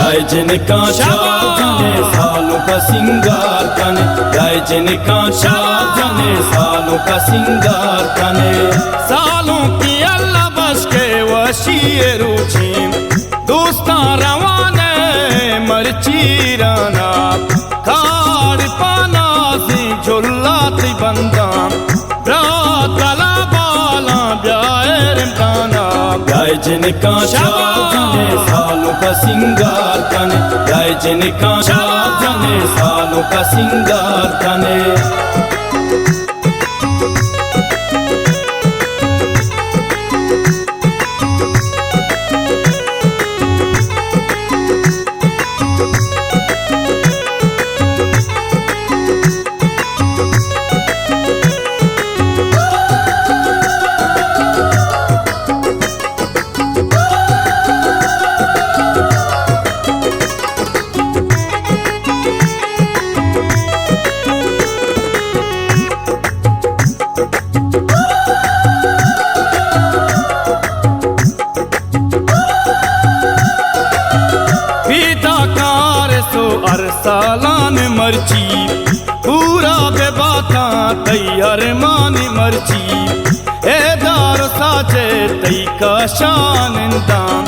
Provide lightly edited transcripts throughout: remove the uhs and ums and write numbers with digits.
गाय जिनका छाप जाने सालों का सिंगार कने, गाय जिनका छाप जाने सालों का सिंगार कने। सालों की अल्लाह बस के वशीए रुचि दोस्ता रवाने मर्ची राना खाड़ पाना सी झुल्लाती बंदा रातला बाला ब्याएर गाना। गाय जिनका छाप जाने सालों का सिंगार कने, गाय जिनका छाप जाने सालों का सिंगार कने। अरसालान मर्ची पूरा बेबाता तैयार मानी मर्ची ए दार साजे तई का शान दाम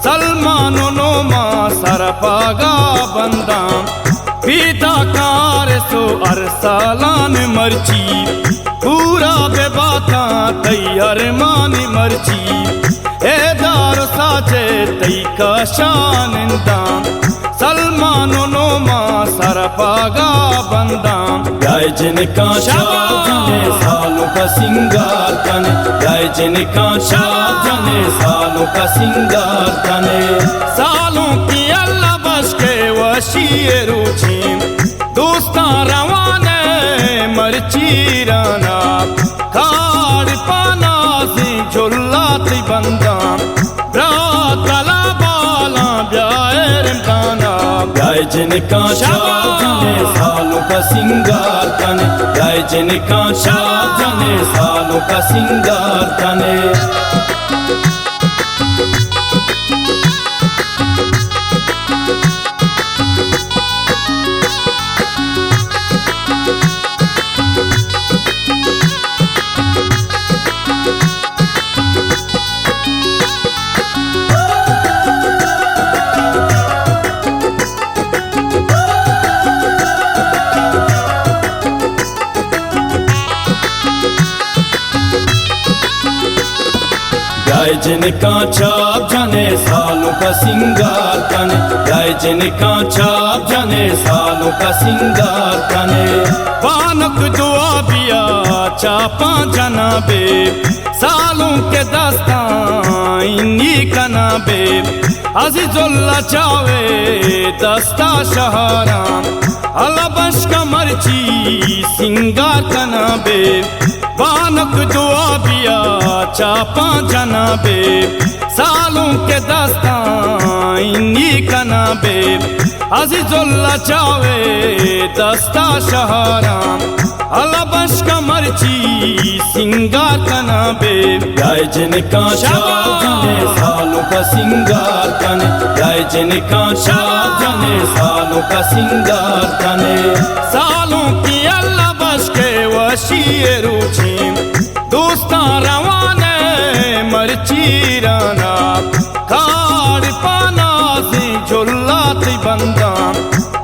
सलमानो नोमा सरपागा बंदाम। पीता कार सो अरसालान मर्ची पूरा बेबाता तैयार मानी मर्ची ए दार साजे तई का शान दाम सलमानो नोमा सरपागा बंदाम। गाय जिनका छाप जाने सालों का सिंगार कने, गाय जिनका छाप जाने सालों का सिंगार कने। सालों की अल्लाह बस के वशीए रुचि दोस्ता रवाने मर्ची राना खाड़ पाना सी झुल्लाती बंदा रातला बाला ब्याएर गाना। गाय जिनका छाप जाने सालों का सिंगार कने, गाय जिनका छाप जाने सालों का सिंगार कने। गाय जिनका छाप जाने सालों का सिंगार कने, गाय जिनका छाप जाने सालों का सिंगार कने। पानक दुआ बिया चापा जनाबे सालों के दस्तां इन्हीं कनाबे अजीजुल्ला चावे दस्ता शहरा अलबश का मर्ची सिंगार कनाबे। पानक दुआ बिया चापा जनाबे सालों के दस्तां इन्हीं कनाबे अजीजुल्ला चावे दस्ता शहरा अलबश का मर्ची सिंगार कनाबे। गाय जिनका छाप जाने सालों का सिंगार कने, गाय जिनका छाप जाने सालों का सिंगार कने। सालों की अल्लाह बस के वशीए रुचि दोस्ता रवाने मर्ची राना खाड़ पाना सी झुल्लाती बंदा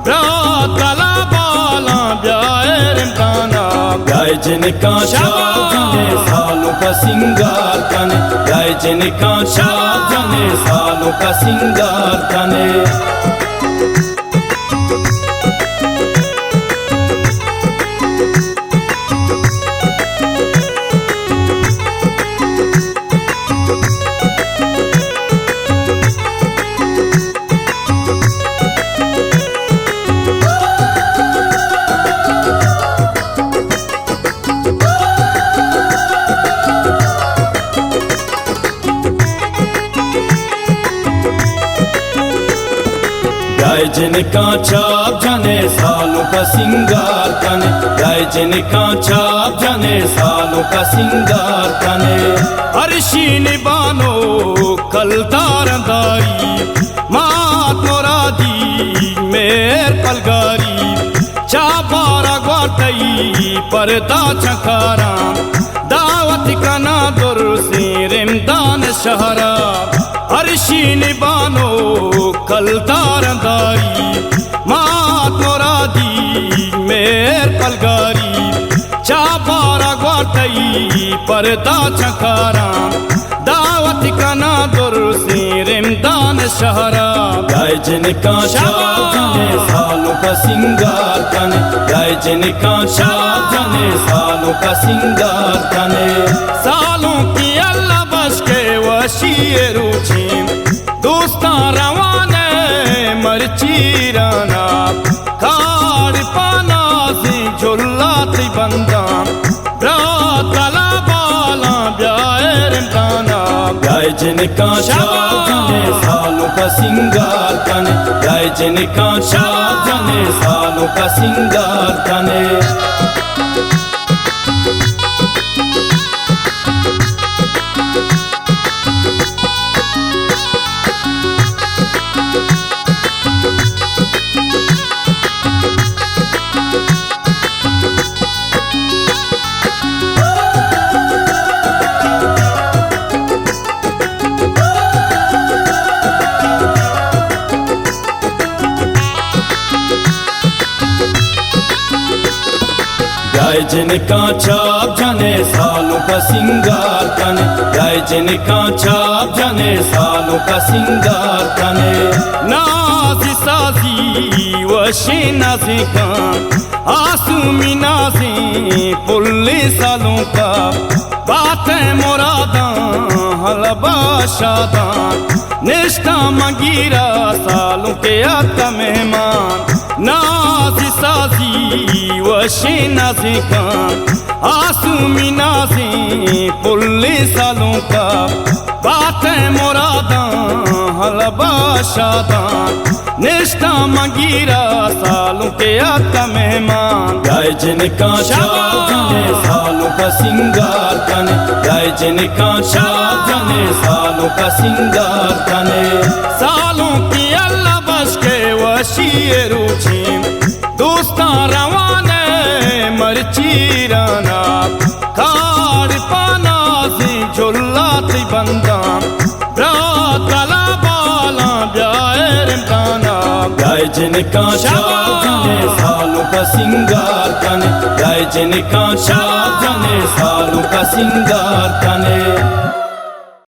रातला बाला ब्याएर गाना। गाय जिनका छाप जाने सालों का सिंगार कने, गाय जिनका छाप जाने सालों का सिंगार कने। गाय जिनका छाप जाने सालों का सिंगार कने, गाय जिनका छाप जाने सालों का सिंगार कने। अर्शी निबानो कल तारदारी मात मोरादी पलगारी चाबारा ग्वाटई पर्दा छकारा दावत कना दुर से रिमदान शहरा अर्शी निबानो कलतारदारी मात मुरादी मेर पलगारी चाबारा ग्वाटई पर्दा छकारा दावत कना दुर से रिमदान शहरा गाय जिनका शाह जाने सालों का सिंगार तने गाय जिनका शाह जाने सालों का सिंगार तने सालों की अल्लाह बस के वशीए रूछी दोस्ता रवाने मरची राना खाड़ पाना से झुल्लाती बंदा तला बाला ब्याएर दाना गाय जिनका शाह जाने सालों का सिंगार तने गाय जिनका शाह जाने सालों का सिंगार तने गाय जिनका छाप जाने सालों का सिंगार तने गाय जिनका छाप जाने सालों का सिंगार तने नाज़ी साज़ी वशी नाज़ी का आसूमी नाज़ी पुल्ले सालों का बातें मुरादा हलबा शादा निष्ठा मंगीरा सालों के आता मेहमान नाज़ी साज़ी वशी नाज़ी का आसूमी नाज़ी पुल्ले सालों का बातें मुरादा हलबा शादा निष्ठा मंगीरा सालों के आता मेहमान गाय जिनका शाह जाने सालों का सिंगार तने गाय जिनका शाह जाने सालों का सिंगार तने सालों की अल्लाह बस के वशीए रूछी दोस्ता रवाने मरची राना खाड़ पाना से झुल्लाती बंदा तला बाला ब्याएर दाना गाय जिनका शाह जाने सालों का सिंगार तने गाय जिनका शाह जाने सालों का सिंगार तने